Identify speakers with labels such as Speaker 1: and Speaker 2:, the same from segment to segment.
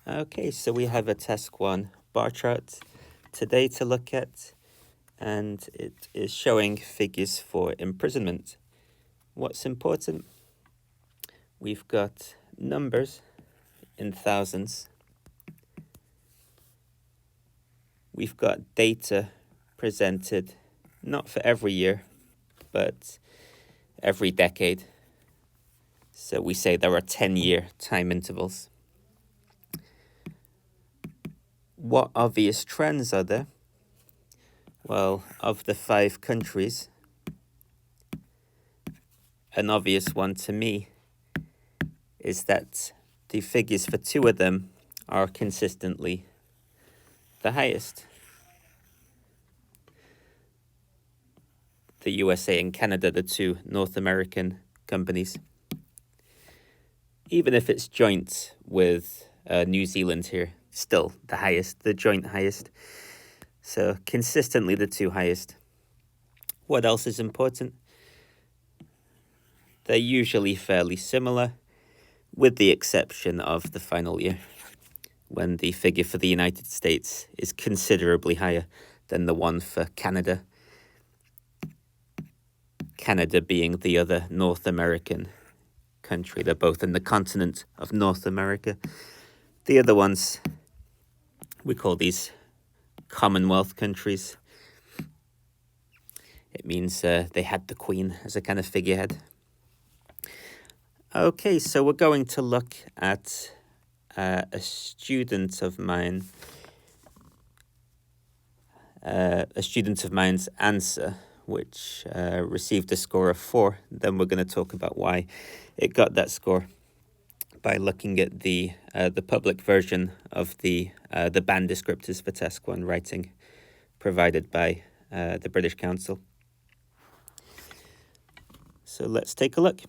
Speaker 1: Okay, so we have a task 1 bar chart today to look at, and it is showing figures for imprisonment. What's important? We've got numbers in thousands. We've got data presented not for every year, but every decade. So we say there are 10-year time intervals. What obvious trends are there? Well, of the 5 countries, an obvious one to me is that the figures for 2 of them are consistently the highest. The USA and Canada, the 2 North American companies. Even if it's joint with New Zealand here, still the highest, the joint highest. So consistently the 2 highest. What else is important? They're usually fairly similar, with the exception of the final year, when the figure for the United States is considerably higher than the one for Canada. Canada being the other North American country. They're both in the continent of North America. The other ones, we call these Commonwealth countries. It means they had the Queen as a kind of figurehead. Okay, so we're going to look at a student of mine's answer, which received a score of 4. Then we're going to talk about why it got that score by looking at the public version of the band descriptors for Task 1 writing provided by the British Council. So let's take a look.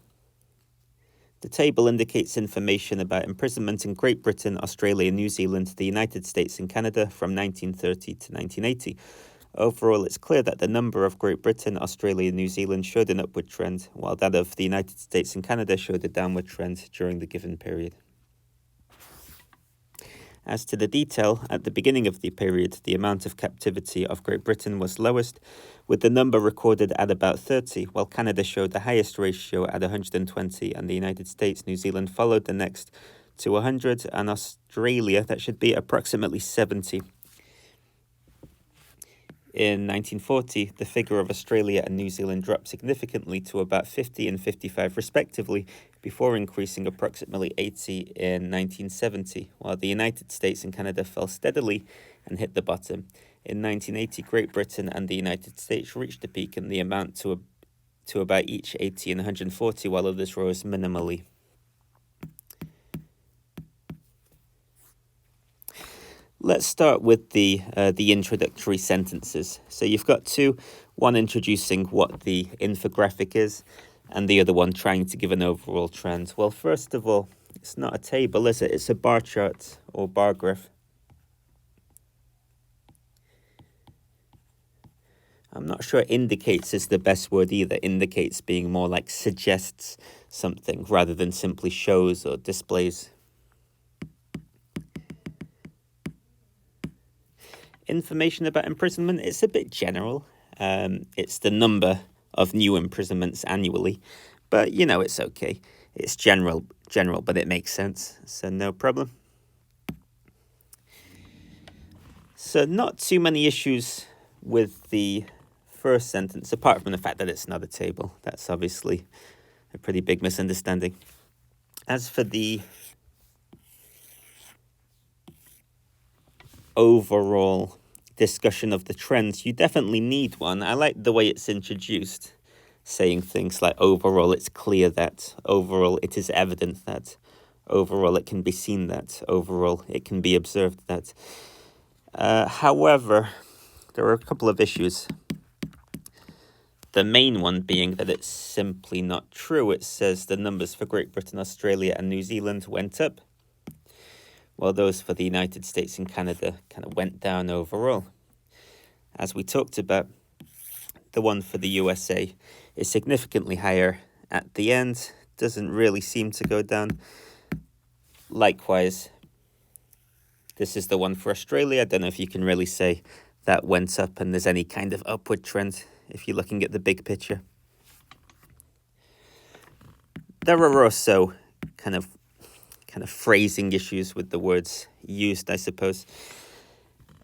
Speaker 1: The table indicates information about imprisonment in Great Britain, Australia, New Zealand, the United States and Canada from 1930 to 1980. Overall, it's clear that the number of Great Britain, Australia and New Zealand showed an upward trend, while that of the United States and Canada showed a downward trend during the given period. As to the detail, at the beginning of the period, the amount of captivity of Great Britain was lowest, with the number recorded at about 30, while Canada showed the highest ratio at 120, and the United States, New Zealand followed the next to 100, and Australia, that should be approximately 70. In 1940, the figure of Australia and New Zealand dropped significantly to about 50 and 55 respectively, before increasing approximately 80 in 1970, while the United States and Canada fell steadily and hit the bottom. In 1980, Great Britain and the United States reached a peak in the amount to about each 80 and 140, while others rose minimally. Let's start with the introductory sentences. So you've got 2, one introducing what the infographic is, and the other one trying to give an overall trend. Well, first of all, it's not a table, is it? It's a bar chart or bar graph. I'm not sure indicates is the best word either. Indicates being more like suggests something rather than simply shows or displays. Information about imprisonment, it's a bit general. It's the number of new imprisonments annually, but it's okay. It's general, but it makes sense, so no problem. So not too many issues with the first sentence, apart from the fact that it's not a table. That's obviously a pretty big misunderstanding. As for the overall discussion of the trends, you definitely need one. I like the way it's introduced, saying things like overall it's clear that, overall it is evident that, overall it can be seen that, overall it can be observed that. However, there are a couple of issues. The main one being that it's simply not true. It says the numbers for Great Britain, Australia and New Zealand went up, while those for the United States and Canada kind of went down overall. As we talked about, the one for the USA is significantly higher, at the end doesn't really seem to go down. Likewise, this is the one for Australia. I don't know if you can really say that went up and there's any kind of upward trend if you're looking at the big picture. There are also kind of phrasing issues with the words used, I suppose.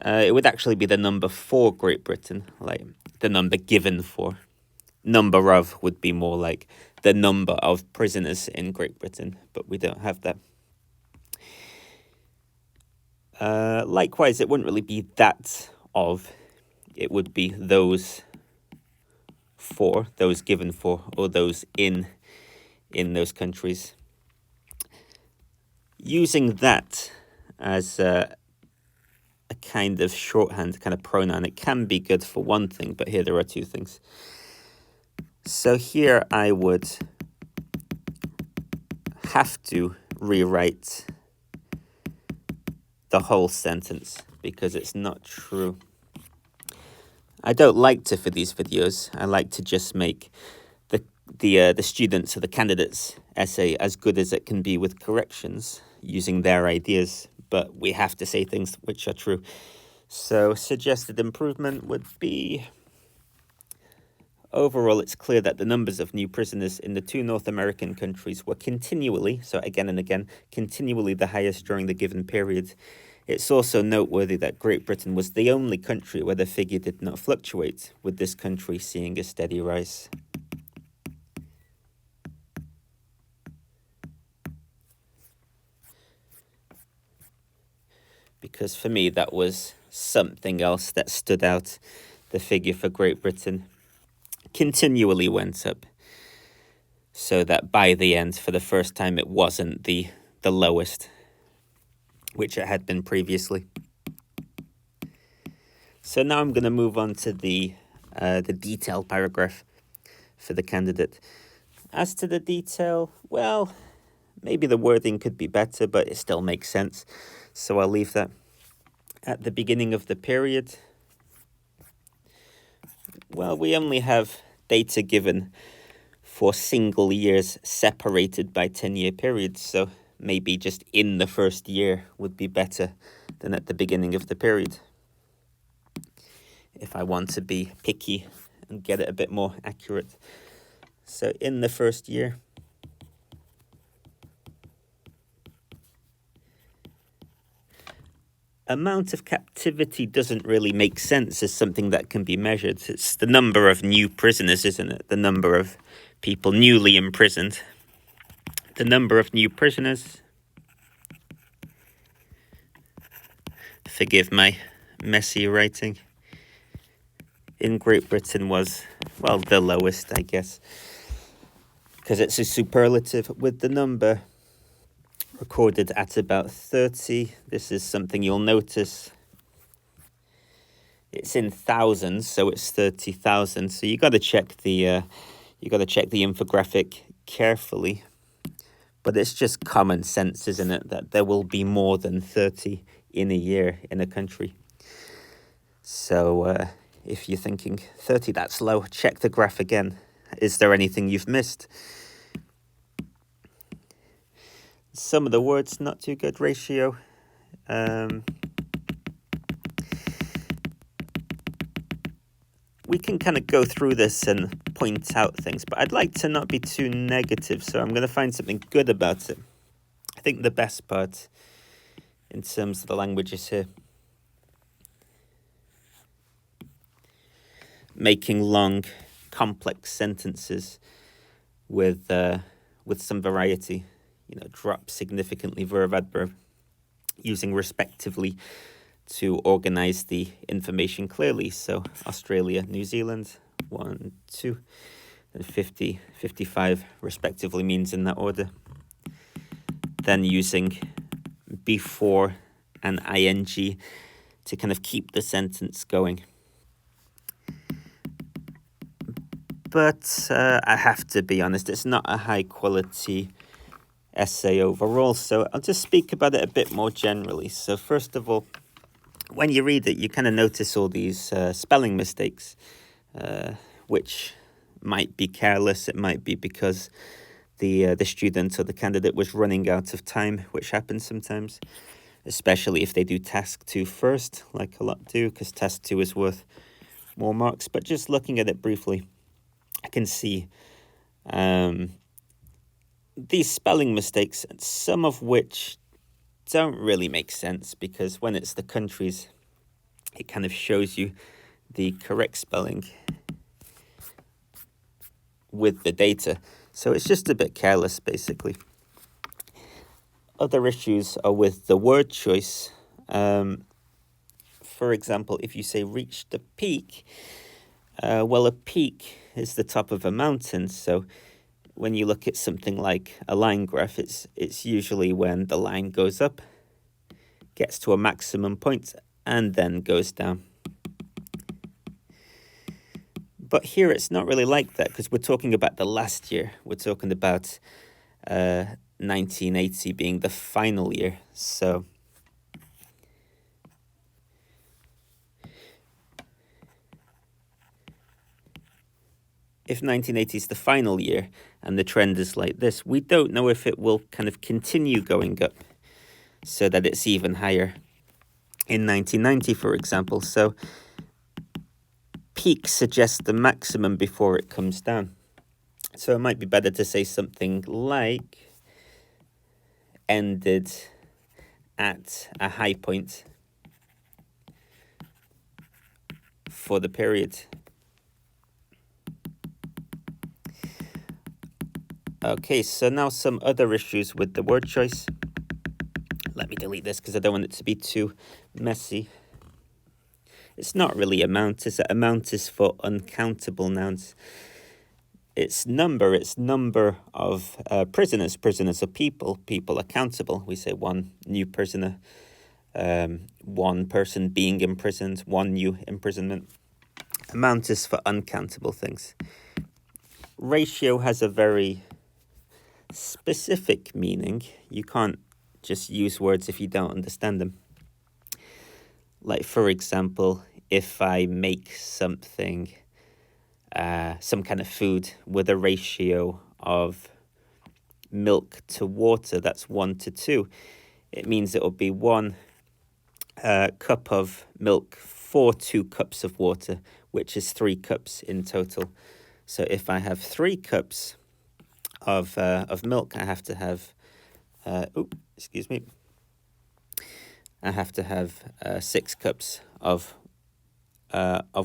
Speaker 1: It would actually be the number for Great Britain, like the number given for. Number of would be more like the number of prisoners in Great Britain, but we don't have that. Likewise, it wouldn't really be that of. It would be those for, those given for, or those in those countries. Using that as a kind of shorthand, kind of pronoun, it can be good for one thing, but here there are two things. So here I would have to rewrite the whole sentence because it's not true. I don't like to for these videos. I like to just make the students' or the candidates' essay as good as it can be with corrections using their ideas, but we have to say things which are true. So suggested improvement would be: overall, it's clear that the numbers of new prisoners in the two North American countries were continually, so again and again, continually the highest during the given period. It's also noteworthy that Great Britain was the only country where the figure did not fluctuate, with this country seeing a steady rise. Because for me, that was something else that stood out. The figure for Great Britain continually went up, so that by the end, for the first time, it wasn't the lowest, which it had been previously. So now I'm going to move on to the detail paragraph for the candidate. As to the detail, well, maybe the wording could be better, but it still makes sense, so I'll leave that. At the beginning of the period, well, we only have data given for single years separated by 10-year periods, so maybe just in the first year would be better than at the beginning of the period, if I want to be picky and get it a bit more accurate. So in the first year, amount of captivity doesn't really make sense as something that can be measured. It's the number of new prisoners, isn't it? The number of people newly imprisoned. The number of new prisoners, forgive my messy writing, in Great Britain was, well, the lowest, I guess, because it's a superlative, with the number recorded at about 30. This is something you'll notice. It's in thousands, so it's 30,000. So you got to check the infographic carefully. But it's just common sense, isn't it, that there will be more than 30 in a year in a country. So if you're thinking 30, that's low, check the graph again. Is there anything you've missed? Some of the words, not too good. Ratio. We can kind of go through this and point out things, but I'd like to not be too negative, so I'm going to find something good about it. I think the best part in terms of the language is here. Making long, complex sentences with some variety. Drop significantly verb, adverb, using respectively to organize the information clearly. So Australia, New Zealand, 1, 2, and 50, 55 respectively means in that order. Then using before and ing to kind of keep the sentence going. But I have to be honest, it's not a high quality essay overall, so I'll just speak about it a bit more generally. So first of all, when you read it, you kind of notice all these spelling mistakes, which might be careless, it might be because the student or the candidate was running out of time, which happens sometimes, especially if they do task 2 first, like a lot do, because task 2 is worth more marks. But just looking at it briefly, I can see these spelling mistakes, some of which don't really make sense, because when it's the countries, it kind of shows you the correct spelling with the data. So it's just a bit careless, basically. Other issues are with the word choice. For example, if you say reach the peak, well, a peak is the top of a mountain. So when you look at something like a line graph, it's usually when the line goes up, gets to a maximum point, and then goes down. But here it's not really like that, because we're talking about the last year. We're talking about 1980 being the final year. So if 1980 is the final year and the trend is like this, we don't know if it will kind of continue going up so that it's even higher in 1990, for example. So peak suggests the maximum before it comes down. So it might be better to say something like ended at a high point for the period. Okay, so now some other issues with the word choice. Let me delete this because I don't want it to be too messy. It's not really amount, is it? Amount is for uncountable nouns. It's number of prisoners. Prisoners are people. People are countable. We say one new prisoner, one person being imprisoned, one new imprisonment. Amount is for uncountable things. Ratio has a very specific meaning. You can't just use words if you don't understand them. Like, for example, if I make something, some kind of food with a ratio of milk to water that's 1 to 2, it means it will be 1 cup of milk for 2 cups of water, which is 3 cups in total. So if I have 3 cups of milk, I have to have, I have to have 6 cups of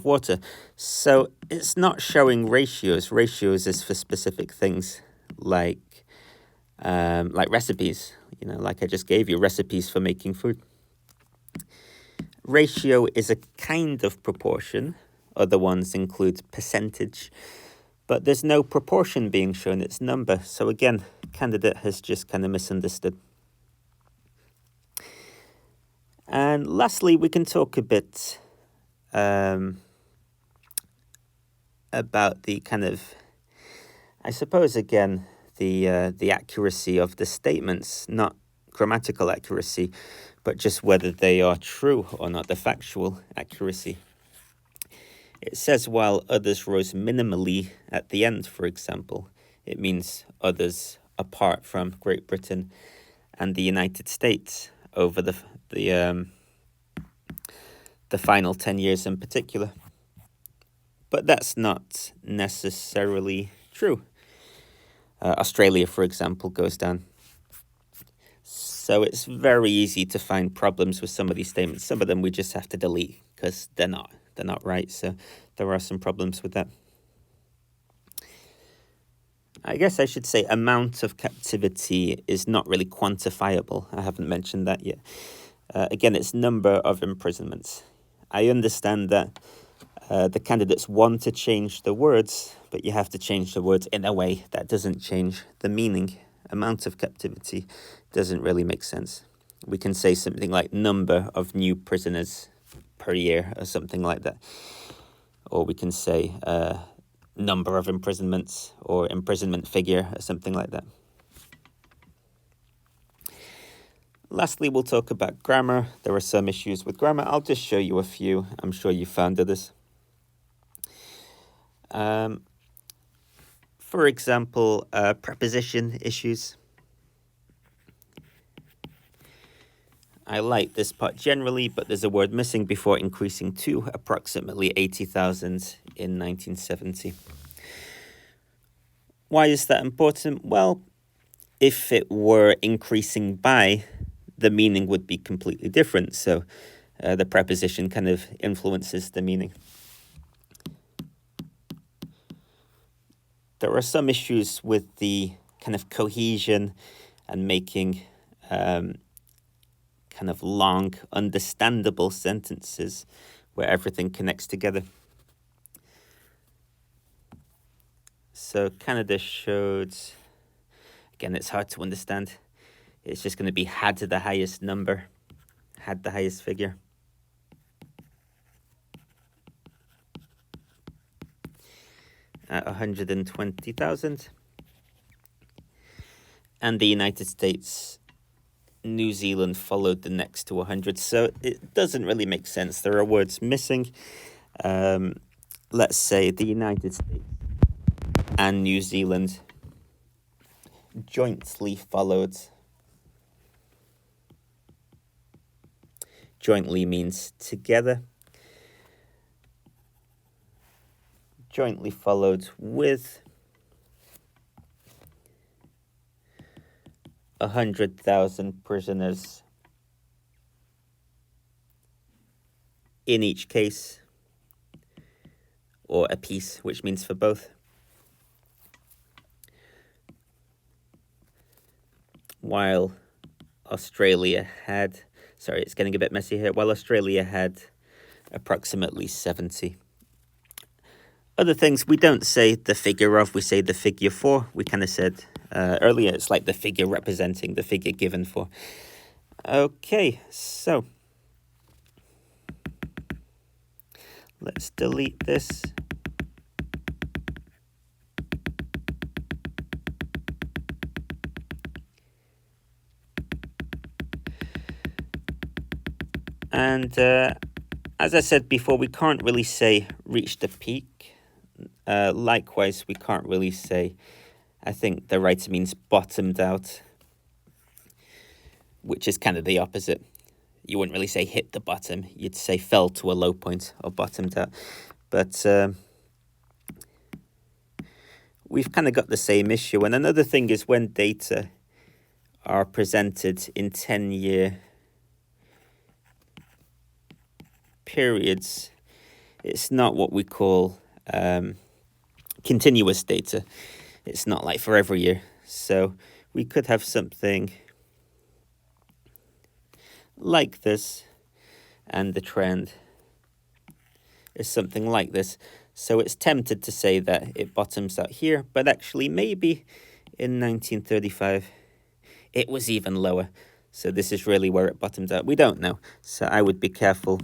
Speaker 1: water. So it's not showing ratios. Ratios is for specific things, like recipes. You know, like I just gave you recipes for making food. Ratio is a kind of proportion. Other ones include percentage, but there's no proportion being shown. It's number. So again, candidate has just kind of misunderstood. And lastly, we can talk a bit about the kind of, I suppose, again, the accuracy of the statements, not grammatical accuracy, but just whether they are true or not, the factual accuracy. It says while others rose minimally at the end, for example. It means others apart from Great Britain and the United States over the final 10 years in particular. But that's not necessarily true. Australia, for example, goes down. So it's very easy to find problems with some of these statements. Some of them we just have to delete because they're not right. So there are some problems with that. I guess I should say amount of captivity is not really quantifiable. I haven't mentioned that yet. Again, it's number of imprisonments. I understand that the candidates want to change the words, but you have to change the words in a way that doesn't change the meaning. Amount of captivity doesn't really make sense. We can say something like number of new prisoners per year or something like that. Or we can say number of imprisonments or imprisonment figure or something like that. Lastly, we'll talk about grammar. There are some issues with grammar. I'll just show you a few. I'm sure you found others. For example, preposition issues. I like this part generally, but there's a word missing before increasing to approximately 80,000 in 1970. Why is that important? Well, if it were increasing by, the meaning would be completely different. So the preposition kind of influences the meaning. There are some issues with the kind of cohesion and making kind of long, understandable sentences where everything connects together. So Canada showed, again, it's hard to understand. It's just going to be had the highest number, had the highest figure. At 120,000. And the United States, New Zealand followed the next to 100. So it doesn't really make sense. There are words missing. Let's say the United States and New Zealand jointly followed. Jointly means together. Jointly followed with 100,000 prisoners in each case, or a piece, which means for both. While Australia had, sorry, it's getting a bit messy here, while Australia had approximately 70. Other things, we don't say the figure of, we say the figure for. We kind of said earlier, it's like the figure representing, the figure given for. Okay, so let's delete this. And as I said before, we can't really say reached a peak. Likewise, we can't really say, I think the writer means bottomed out, which is kind of the opposite. You wouldn't really say hit the bottom. You'd say fell to a low point or bottomed out. But we've kind of got the same issue. And another thing is when data are presented in 10-year periods, it's not what we call continuous data. It's not like for every year. So we could have something like this, and the trend is something like this. So it's tempted to say that it bottoms out here, but actually maybe in 1935 it was even lower. So this is really where it bottomed out. We don't know. So I would be careful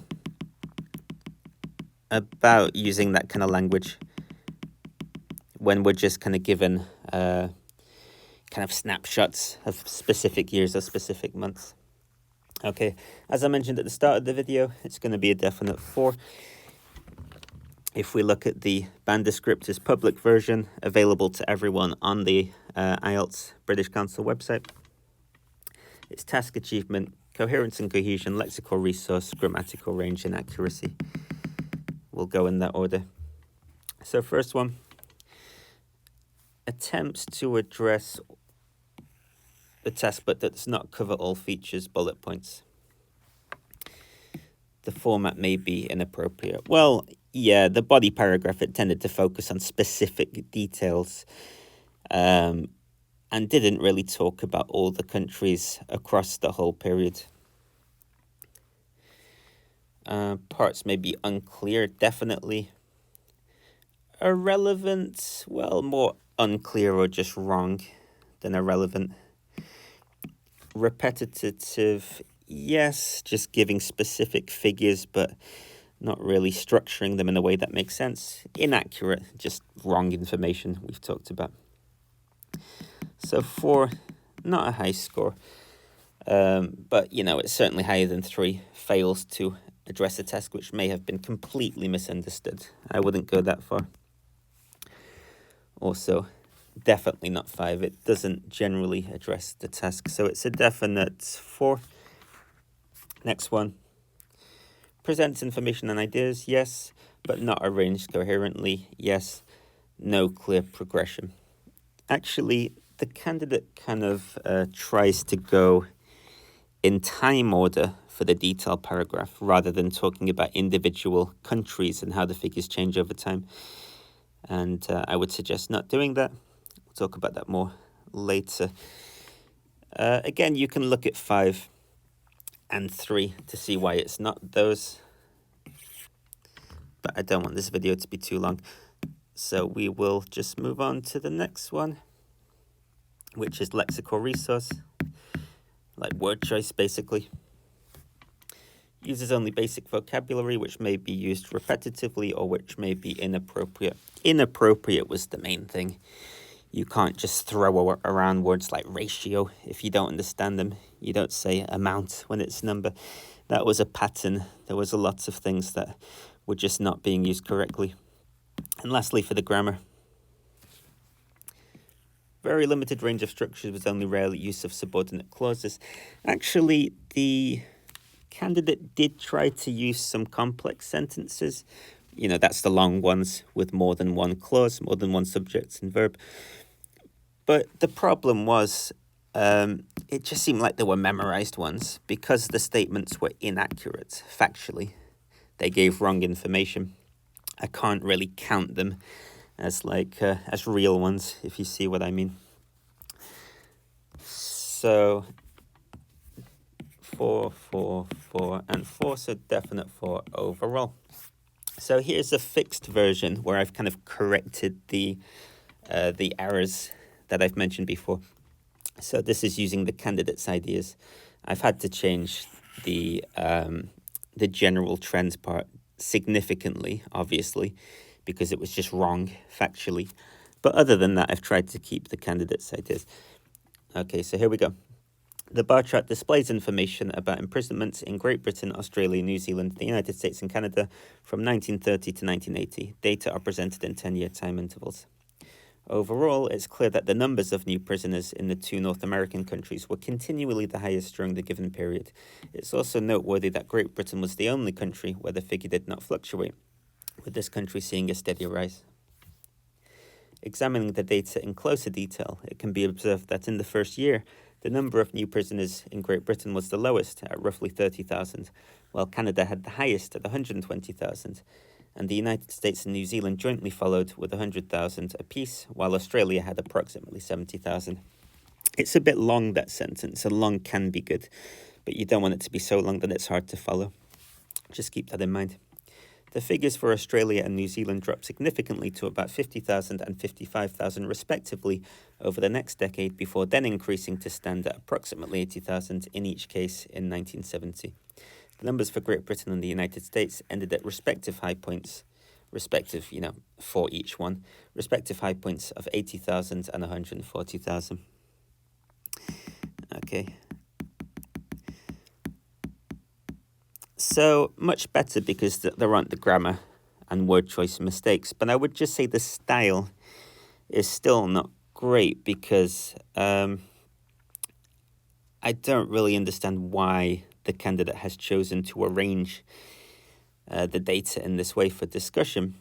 Speaker 1: about using that kind of language when we're just kind of given kind of snapshots of specific years or specific months. Okay, as I mentioned at the start of the video, it's going to be a definite 4. If we look at the band descriptors public version, available to everyone on the IELTS British Council website, it's task achievement, coherence and cohesion, lexical resource, grammatical range and accuracy. We'll go in that order. So first one, attempts to address the task but does not cover all features, bullet points. The format may be inappropriate. Well, yeah, the body paragraph, it tended to focus on specific details and didn't really talk about all the countries across the whole period. Parts may be unclear, definitely. Irrelevant, well, more unclear or just wrong than irrelevant. Repetitive, yes, just giving specific figures, but not really structuring them in a way that makes sense. Inaccurate, just wrong information we've talked about. So 4, not a high score, but, you know, it's certainly higher than 3, fails to address a task which may have been completely misunderstood. I wouldn't go that far. Also, definitely not 5. It doesn't generally address the task, so it's a definite 4. Next one. Presents information and ideas, yes, but not arranged coherently, yes. No clear progression. Actually, the candidate kind of tries to go in time order for the detailed paragraph rather than talking about individual countries and how the figures change over time. And I would suggest not doing that. We'll talk about that more later. Again, you can look at 5 and 3 to see why it's not those. But I don't want this video to be too long. So we will just move on to the next one, which is lexical resource, like word choice basically. Uses only basic vocabulary which may be used repetitively or which may be inappropriate. Inappropriate was the main thing. You can't just throw around words like ratio if you don't understand them. You don't say amount when it's number. That was a pattern. There was a lot of things that were just not being used correctly. And lastly, for the grammar, very limited range of structures with only rare use of subordinate clauses. Actually, the candidate did try to use some complex sentences. That's the long ones with more than one clause, more than one subject and verb. But the problem was, it just seemed like they were memorized ones because the statements were inaccurate factually. They gave wrong information. I can't really count them as as real ones, if you see what I mean. So 4, 4, 4, and 4, so definite 4 overall. So here's a fixed version where I've kind of corrected the errors that I've mentioned before. So this is using the candidate's ideas. I've had to change the general trends part significantly, obviously, because it was just wrong factually. But other than that, I've tried to keep the candidate's ideas. Okay, so here we go. The bar chart displays information about imprisonments in Great Britain, Australia, New Zealand, the United States and Canada from 1930 to 1980. Data are presented in 10-year time intervals. Overall, it's clear that the numbers of new prisoners in the 2 North American countries were continually the highest during the given period. It's also noteworthy that Great Britain was the only country where the figure did not fluctuate, with this country seeing a steady rise. Examining the data in closer detail, it can be observed that in the first year, the number of new prisoners in Great Britain was the lowest at roughly 30,000, while Canada had the highest at 120,000, and the United States and New Zealand jointly followed with 100,000 apiece, while Australia had approximately 70,000. It's a bit long, that sentence, and long can be good, but you don't want it to be so long that it's hard to follow. Just keep that in mind. The figures for Australia and New Zealand dropped significantly to about 50,000 and 55,000 respectively over the next decade, before then increasing to stand at approximately 80,000 in each case in 1970. The numbers for Great Britain and the United States ended at respective high points, for each one, respective high points of 80,000 and 140,000. Okay. So much better because there aren't the grammar and word choice mistakes. But I would just say the style is still not great because I don't really understand why the candidate has chosen to arrange the data in this way for discussion.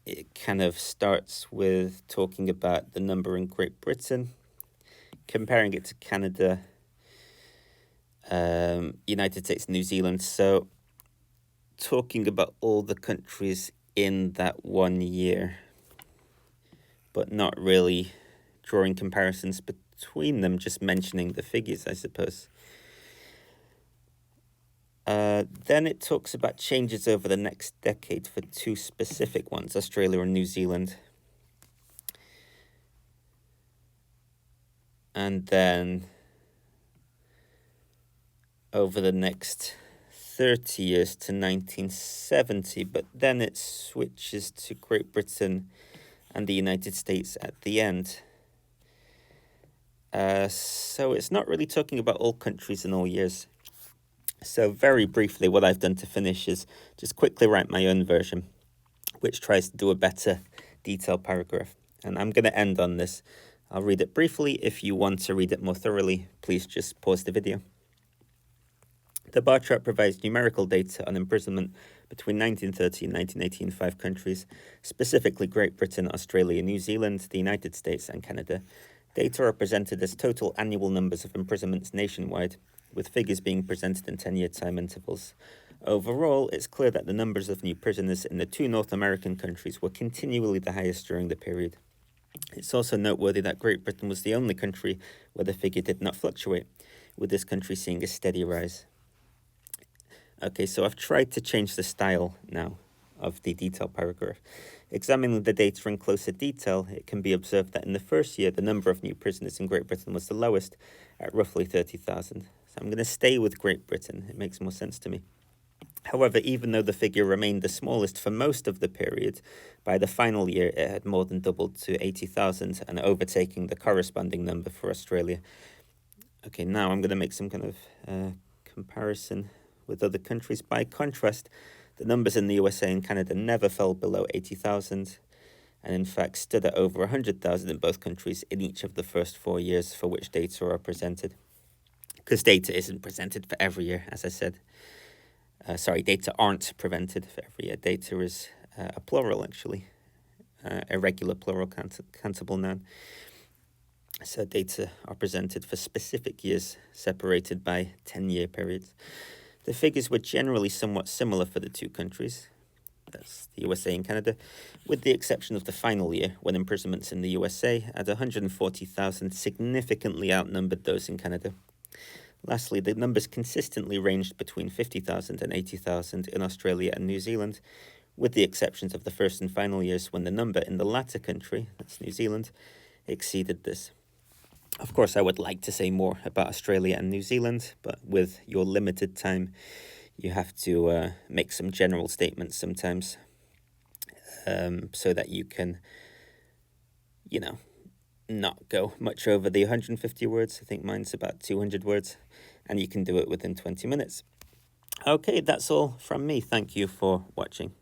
Speaker 1: It kind of starts with talking about the number in Great Britain, comparing it to Canada, United States, New Zealand. So talking about all the countries in that 1 year, but not really drawing comparisons between them, just mentioning the figures, I suppose. Then it talks about changes over the next decade for 2 specific ones, Australia and New Zealand. And then over the next 30 years to 1970, but then it switches to Great Britain and the United States at the end. So it's not really talking about all countries and all years. So very briefly, what I've done to finish is just quickly write my own version, which tries to do a better detailed paragraph. And I'm going to end on this. I'll read it briefly. If you want to read it more thoroughly, please just pause the video. The bar chart provides numerical data on imprisonment between 1930 and 1980 in 5 countries, specifically Great Britain, Australia, New Zealand, the United States, and Canada. Data are presented as total annual numbers of imprisonments nationwide, with figures being presented in 10-year time intervals. Overall, it's clear that the numbers of new prisoners in the 2 North American countries were continually the highest during the period. It's also noteworthy that Great Britain was the only country where the figure did not fluctuate, with this country seeing a steady rise. Okay, so I've tried to change the style now of the detail paragraph. Examining the data in closer detail, it can be observed that in the first year, the number of new prisoners in Great Britain was the lowest, at roughly 30,000. So I'm going to stay with Great Britain. It makes more sense to me. However, even though the figure remained the smallest for most of the period, by the final year it had more than doubled to 80,000 and overtaking the corresponding number for Australia. Okay, now I'm going to make some kind of comparison with other countries. By contrast, the numbers in the USA and Canada never fell below 80,000 and in fact stood at over 100,000 in both countries in each of the first 4 years for which data are presented. Because data isn't presented for every year, as I said. Data aren't presented for every year. Data is a plural, actually. Irregular plural countable noun. So data are presented for specific years separated by 10-year periods. The figures were generally somewhat similar for the 2 countries, that's the USA and Canada, with the exception of the final year, when imprisonments in the USA at 140,000 significantly outnumbered those in Canada. Lastly, the numbers consistently ranged between 50,000 and 80,000 in Australia and New Zealand, with the exceptions of the first and final years when the number in the latter country, that's New Zealand, exceeded this. Of course, I would like to say more about Australia and New Zealand, but with your limited time, you have to make some general statements sometimes so that you can, not go much over the 150 words. I think mine's about 200 words, and you can do it within 20 minutes. Okay, that's all from me. Thank you for watching.